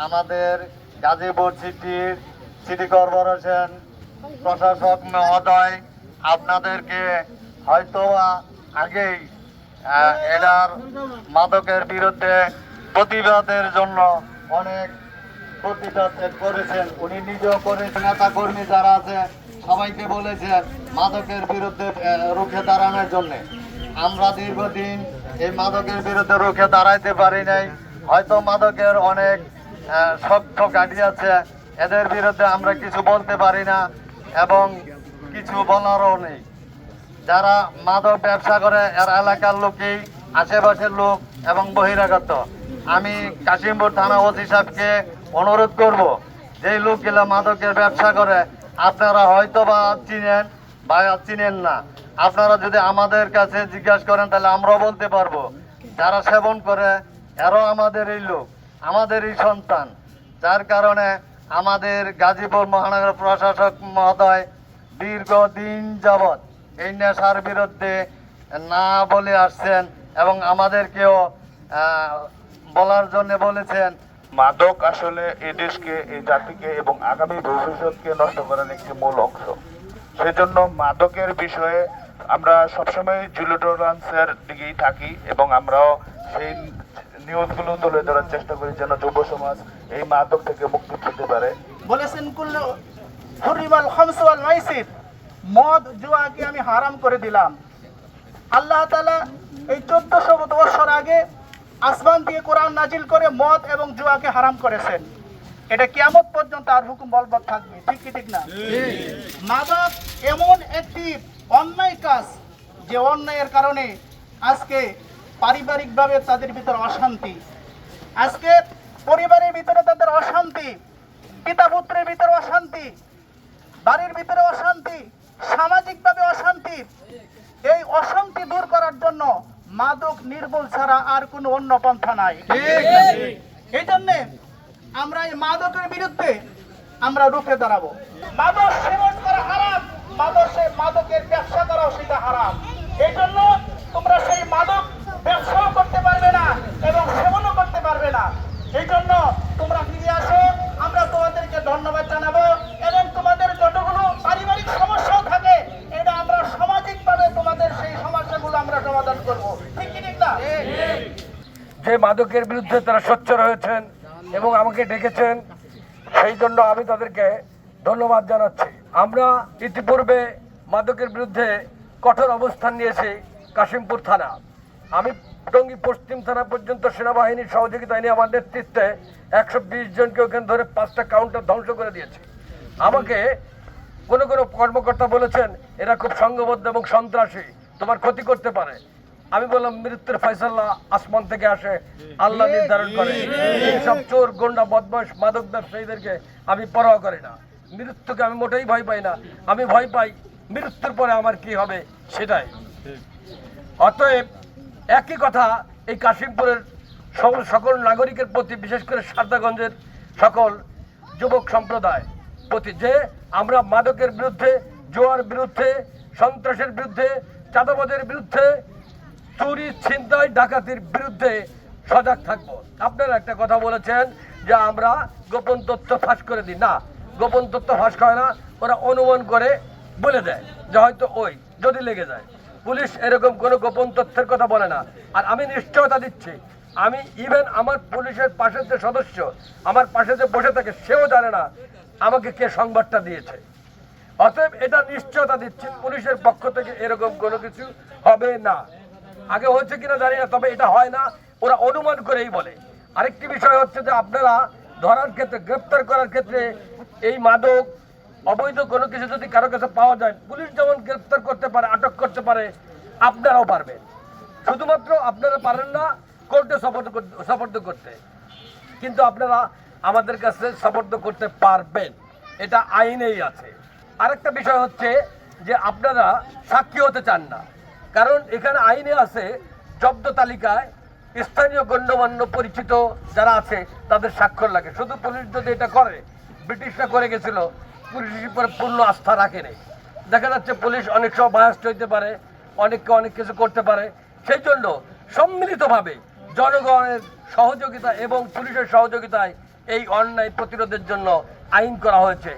আমাদের Gazipur city corporation প্রশাসক মহোদয় আপনাদেরকে হয়তো আগেই এটার মাদকের বিরুদ্ধে প্রতিবাদের জন্য অনেক প্রতিবাদ করেছেন। উনি নিজেও করেছেন, নেতা কর্মী যারা আছে সবাইকে বলেছেন মাদকের বিরুদ্ধে রুখে দাঁড়ানোর জন্য। আমরা দীর্ঘদিন এই মাদকের বিরুদ্ধে রুখে দাঁড়াইতে পারি নাই। হয়তো মাদকের অনেক শক্ত গাড়ি আছে, এদের বিরুদ্ধে আমরা কিছু বলতে পারি না এবং কিছু বলারও নেই। যারা মাদক ব্যবসা করে এর এলাকার লোকই, আশেপাশের লোক এবং বহিরাগত। আমি কাশিমপুর থানা ওসি সাহেবকে অনুরোধ করব, যেই লোকগুলো মাদকের ব্যবসা করে আপনারা হয়তো বা চিনেন বা চিনেন না, আপনারা যদি আমাদের কাছে জিজ্ঞাসা করেন তাহলে আমরাও বলতে পারবো। যারা সেবন করে এরাও আমাদের এই লোক, আমাদের এই সন্তান। যার কারণে আমাদের গাজীপুর মহানগর প্রশাসক মহোদয় দীর্ঘদিন যাবৎ এই নেশার বিরুদ্ধে না বলে আসছেন এবং আমাদেরকেও বলার জন্য বলেছেন। মাদক আসলে এই দেশকে, এই জাতিকে এবং আগামী ভবিষ্যৎকে নষ্ট করার একটি মূল অংশ। সেজন্য মাদকের বিষয়ে আমরা সবসময় জিরো টলারেন্সের দিকেই থাকি এবং আমরাও সেই নিউজগুলো তুলে ধরার চেষ্টা করি যেন যুব সমাজ এই মাদক থেকে মুক্তি পেতে পারে। বলেছেন কুল্লু হুরিমাল খামসু ওয়াল মাইসির, মদ জুয়াকে আমি হারাম করে দিলাম। আল্লাহ তাআলা এই 1400 বছর আগে আসমান দিয়ে কোরআন নাজিল করে মদ এবং জুয়াকে হারাম করেছেন। এটা কিয়ামত পর্যন্ত আর হুকুম বলবৎ থাকবে, ঠিক কি ঠিক না? মাদক এমন একটি অন্যায় কাজ যে অন্যায়ের কারণে আজকে পারিবারিকভাবে তাদের ভিতরে অশান্তি, আজকে পরিবারের ভিতরে তাদের অশান্তি, পিতা পুত্রের ভিতরে অশান্তি, বাড়ির ভিতরে অশান্তি, সামাজিকভাবে অশান্তি। এই অশান্তি দূর করার জন্য মাদক নির্মূল ছাড়া আর কোনো অন্য পন্থা নাই। এই জন্যে আমরা এই মাদকের বিরুদ্ধে আমরা রুখে দাঁড়াবো। মাদক সেবন করা হারাম, মাদকের ব্যবসা করাও সেটা হারাম। এই জন্য তোমরা সেই মাদক ব্যবসাও করতে পারবে না এবং সেবনও করতে পারবে না। এই জন্য তোমরা ফিরে আসো, আমরা তোমাদেরকে ধন্যবাদ জানাবো এবং তোমাদের যতগুলো পারিবারিক সমস্যাও থাকে এটা আমরা সামাজিকভাবে তোমাদের সেই সমস্যাগুলো আমরা সমাধান করবো, ঠিক কি ঠিক না? যে মাদকের বিরুদ্ধে তারা সোচ্চার হয়েছেন এবং আমাকে ডেকেছেন, সেই জন্য আমি তাদেরকে ধন্যবাদ জানাচ্ছি। আমরা ইতিপূর্বে মাদকের বিরুদ্ধে কঠোর অবস্থান নিয়েছি কাশিমপুর থানা। আমি টঙ্গী পশ্চিম থানা পর্যন্ত সেনাবাহিনীর সহযোগিতায় নিয়ে আমার নেতৃত্বে 120 জনকে ওখানে ধরে 5টা কাউন্টার ধ্বংস করে দিয়েছি। আমাকে কোনো কোনো কর্মকর্তা বলেছেন এরা খুব সংঘবদ্ধ এবং সন্ত্রাসী, তোমার ক্ষতি করতে পারে। আমি বললাম মৃত্যুর ফয়সালা আসমান থেকে আসে, আল্লাহ নির্ধারণ করে। এইসব চোর গুন্ডা বদমাশ মাদক ব্যবসায়ীদেরকে আমি পরোয়া করি না। মৃত্যুকে আমি মোটেই ভয় পাই না, আমি ভয় পাই মৃত্যুর পরে আমার কি হবে সেটাই। অতএব একই কথা এই কাশিমপুরের সকল নাগরিকের প্রতি, বিশেষ করে সারদাগঞ্জের সকল যুবক সম্প্রদায় প্রতি, যে আমরা মাদকের বিরুদ্ধে, জোয়ার বিরুদ্ধে, সন্ত্রাসের বিরুদ্ধে, চাঁদাবাজের বিরুদ্ধে, চুরি ছিনতাই ডাকাতির বিরুদ্ধে সজাগ থাকবো। আপনারা একটা কথা বলেছেন যে আমরা গোপন তথ্য ফাঁস করে দিই। না, গোপন তথ্য ফাঁস করে না, ওরা অনুমান করে বলে দেয় যে হয়তো ওই যদি লেগে যায়। পুলিশ এরকম কোনো গোপন তথ্যের কথা বলে না। আর আমি নিশ্চয়তা দিচ্ছি, আমি ইভেন আমার পুলিশের পাশের যে সদস্য আমার পাশে যে বসে থাকে সেও জানে না আমাকে কে সংবাদটা দিয়েছে। অতএব এটা নিশ্চয়তা দিচ্ছি পুলিশের পক্ষ থেকে এরকম কোনো কিছু হবে না। আগে হয়েছে কিনা জানি না, তবে এটা হয় না, ওরা অনুমান করেই বলে। আরেকটি বিষয় হচ্ছে যে আপনারা ধরার ক্ষেত্রে, গ্রেপ্তার করার ক্ষেত্রে এই মাদক অবৈধ কোনো কিছু যদি কারো কাছে পাওয়া যায়, পুলিশ যেমন গ্রেপ্তার করতে পারে, আটক করতে পারে, আপনারাও পারবেন। শুধুমাত্র আপনারা পারেন না কোর্টে সোপর্দ করতে, কিন্তু আপনারা আমাদের কাছে সোপর্দ করতে পারবেন, এটা আইনেই আছে। আরেকটা বিষয় হচ্ছে যে আপনারা সাক্ষী হতে চান না, কারণ এখানে আইনে আছে জব্দ তালিকায় স্থানীয় গণ্যমান্য পরিচিত যারা আছে তাদের স্বাক্ষর লাগে। শুধু পুলিশ যদি এটা করে, ব্রিটিশরা করে গেছিল, পুলিশের উপরে পূর্ণ আস্থা রাখে নেই। দেখা যাচ্ছে পুলিশ অনেক সময় বায়াস্ট হইতে পারে, অনেককে অনেক কিছু করতে পারে। সেই জন্য সম্মিলিতভাবে জনগণের সহযোগিতা এবং পুলিশের সহযোগিতায় এই অন্যায় প্রতিরোধের জন্য আইন করা হয়েছে।